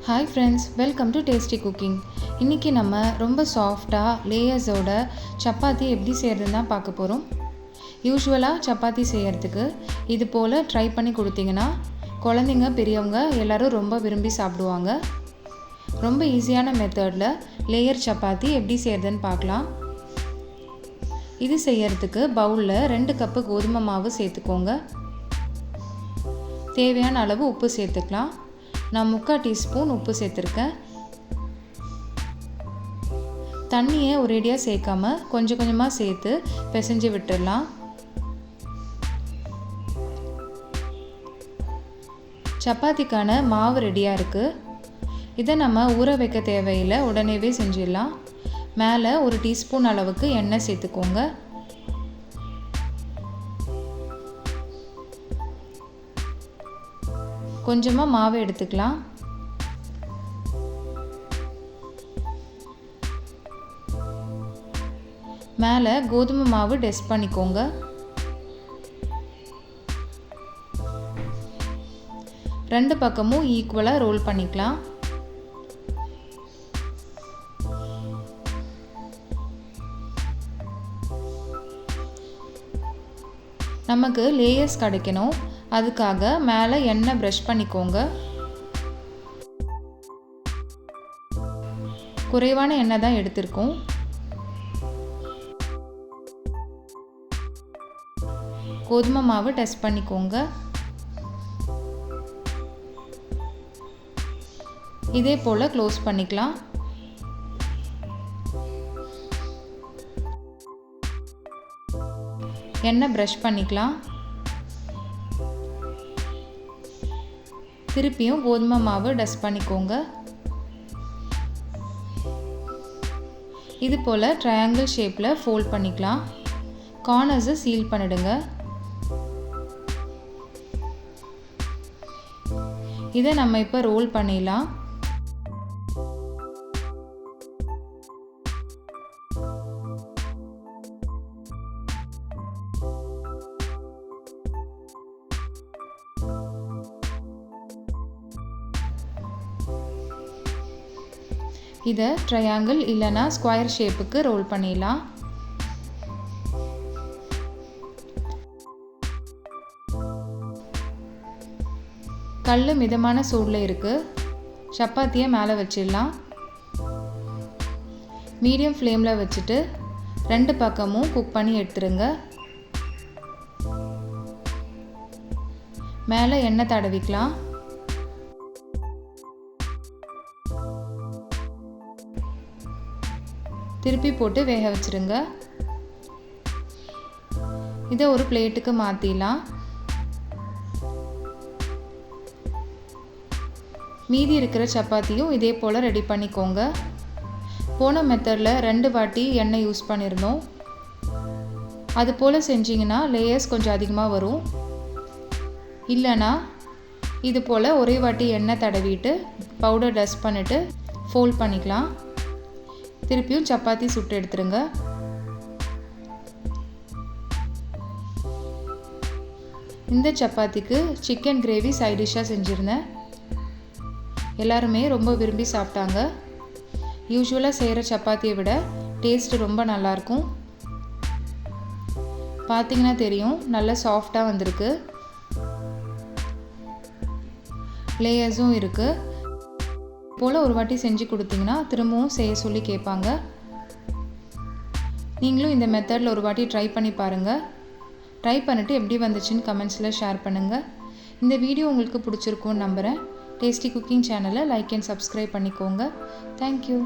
Hi friends, welcome to tasty cooking. இன்றைக்கி நம்ம ரொம்ப சாஃப்டாக லேயர்ஸோட சப்பாத்தி எப்படி செய்கிறதுன்னு தான் பார்க்க போகிறோம். யூஸ்வலாக சப்பாத்தி செய்கிறதுக்கு இது போல் ட்ரை பண்ணி கொடுத்தீங்கன்னா குழந்தைங்க பெரியவங்க எல்லோரும் ரொம்ப விரும்பி சாப்பிடுவாங்க. ரொம்ப ஈஸியான மெத்தடில் லேயர் சப்பாத்தி எப்படி செய்கிறதுன்னு பார்க்கலாம். இது செய்கிறதுக்கு பவுலில் 2 கப்பு கோதுமை மாவு சேர்த்துக்கோங்க. தேவையான அளவு உப்பு சேர்த்துக்கலாம். நான் 3/4 டீஸ்பூன் உப்பு சேர்த்துருக்கேன். தண்ணியை ஒரேடியாக சேர்க்காம கொஞ்சம் கொஞ்சமாக சேர்த்து பிசைஞ்சு விட்டுடலாம். சப்பாத்திக்கான மாவு ரெடியாக இருக்குது. இதை நம்ம ஊற வைக்க தேவையில்லை, உடனேவே செஞ்சிடலாம். மேலே 1 டீஸ்பூன் அளவுக்கு எண்ணெய் சேர்த்துக்கோங்க. கொஞ்சமாக மாவு எடுத்துக்கலாம். மேலே கோதுமை மாவு டஸ்ட் பண்ணிக்கோங்க. ரெண்டு பக்கமும் ஈக்குவலாக ரோல் பண்ணிக்கலாம். நமக்கு லேயர்ஸ் கிடைக்கணும், அதுக்காக மேலே எண்ணெய் ப்ரஷ் பண்ணிக்கோங்க. குறைவான எண்ணெய் தான் எடுத்திருக்கோம். கோதுமை மாவு டஸ்ட் பண்ணிக்கோங்க. இதே போல் க்ளோஸ் பண்ணிக்கலாம். எண்ணெய் ப்ரஷ் பண்ணிக்கலாம். திருப்பியும் கோதுமை மாவு டஸ்ட் பண்ணிக்கோங்க. இது போல் ட்ரையாங்கிள் ஷேப்பில் ஃபோல்ட் பண்ணிக்கலாம். கார்னர்ஸை சீல் பண்ணிடுங்க. இதை நம்ம இப்போ ரோல் பண்ணிடலாம். இதை ட்ரையாங்கிள் இல்லைனா ஸ்கொயர் ஷேப்புக்கு ரோல் பண்ணிடலாம். கல் மிதமான சூடில் இருக்குது. சப்பாத்தியை மேலே வச்சிடலாம். மீடியம் ஃப்ளேமில் வச்சுட்டு 2 பக்கமும் குக் பண்ணி எடுத்துருங்க. மேலே எண்ணெய் தடவிக்கலாம். திருப்பி போட்டு வேக வச்சுருங்க. இதை ஒரு பிளேட்டுக்கு மாற்றிடலாம். மீதி இருக்கிற சப்பாத்தியும் இதே போல் ரெடி பண்ணிக்கோங்க. போன மெத்தடில் 2 வாட்டி எண்ணெய் யூஸ் பண்ணியிருந்தோம். அது போல் செஞ்சிங்கன்னா லேயர்ஸ் கொஞ்சம் அதிகமாக வரும். இல்லைனா இது போல் ஒரே வாட்டி எண்ணெய் தடவிட்டு பவுடர் டஸ்ட் பண்ணிவிட்டு ஃபோல்ட் பண்ணிக்கலாம். திருப்பியும் சப்பாத்தி சுட்டு எடுத்துருங்க. இந்த சப்பாத்திக்கு சிக்கன் கிரேவி சைட் டிஷ்ஷாக செஞ்சுருந்தேன். எல்லாருமே ரொம்ப விரும்பி சாப்பிட்டாங்க. யூஸ்வலாக செய்கிற சப்பாத்தியை விட டேஸ்ட் ரொம்ப நல்லாயிருக்கும். பார்த்தீங்கன்னா தெரியும், நல்லா சாஃப்டாக வந்திருக்கு. லேயர்ஸும் இருக்குது. போல் ஒரு வாட்டி செஞ்சு கொடுத்தீங்கன்னா திரும்பவும் செய்ய சொல்லி கேட்பாங்க. நீங்களும் இந்த மெத்தடில் ஒரு வாட்டி ட்ரை பண்ணி பாருங்கள். ட்ரை பண்ணிவிட்டு எப்படி வந்துச்சுன்னு கமெண்ட்ஸில் ஷேர் பண்ணுங்கள். இந்த வீடியோ உங்களுக்கு பிடிச்சிருக்கும்னு நம்புகிறேன். டேஸ்டி குக்கிங் சேனலை லைக் அண்ட் சப்ஸ்கிரைப் பண்ணிக்கோங்க. தேங்க்யூ.